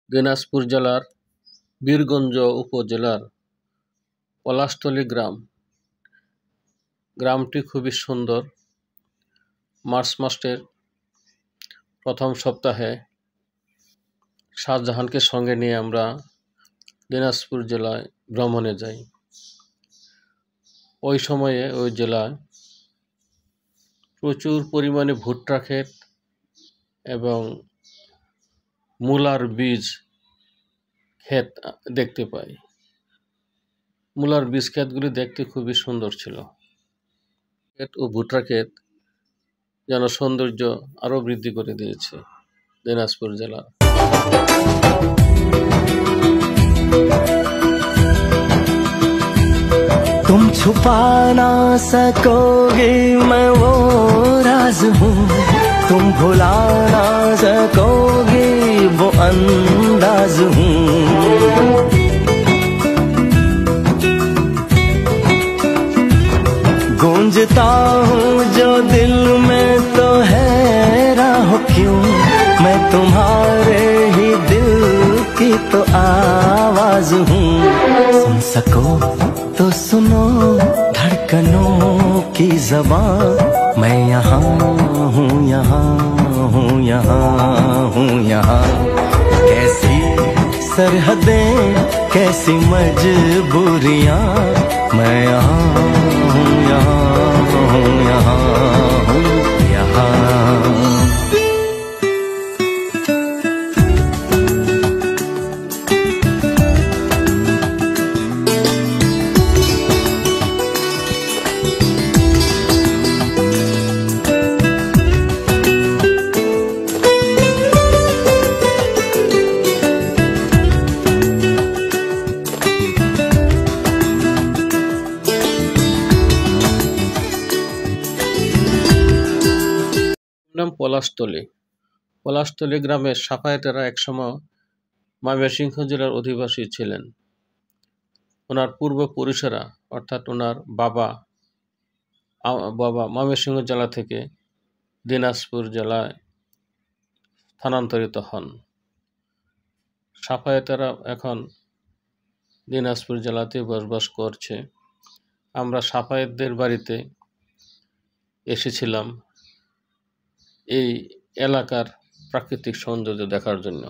দিনাজপুর জেলার বীরগঞ্জ উপজেলার পলাশতলী গ্রামটি খুবই সুন্দর। মার্চ মাসের প্রথম সপ্তাহে শাহজাহানকে সঙ্গে নিয়ে আমরা দিনাজপুর জেলায় ভ্রমণে যাই। ওই সময়ে ওই জেলায় প্রচুর পরিমাণে ভুট্টা ক্ষেত এবং মূলার বীজ ক্ষেত দেখতে পাই। মূলার বীজ ক্ষেতগুলি দেখতে খুবই সুন্দর ছিল। ক্ষেত ও ভুট্টা ক্ষেত যেন সৌন্দর্য আরো বৃদ্ধি করে দিয়েছে দিনাজপুর জেলা। तुम छुपा ना सकोगे मैं वो राज हूँ, तुम भुला ना सकोगे वो अंदाज हूँ। गूंजता हूँ जो दिल में तो है राह क्यों, मैं तुम्हारे ही दिल की तो आवाज हूँ। सुन सको तो सुनो धड़कनों की ज़बां, मैं यहाँ हूँ, यहाँ हूँ, यहाँ हूँ, यहाँ। कैसी सरहदें कैसी मजबूरियाँ, मैं यहाँ हूँ, यहाँ हूँ, यहाँ हूँ, यहाँ। নাম পলাশতলী গ্রামের সাফায়েতেরা একসময় ময়মনসিংহ জেলার অধিবাসী ছিলেন। ওনার পূর্বপুরুষেরা অর্থাৎ ওনার বাবা ময়মনসিংহ জেলা থেকে দিনাজপুর জেলায় স্থানান্তরিত হন। সাফায়েতেরা এখন দিনাজপুর জেলাতে বসবাস করছে। আমরা সাফায়েতদের বাড়িতে এসেছিলাম এই এলাকার প্রাকৃতিক সৌন্দর্য দেখার জন্য।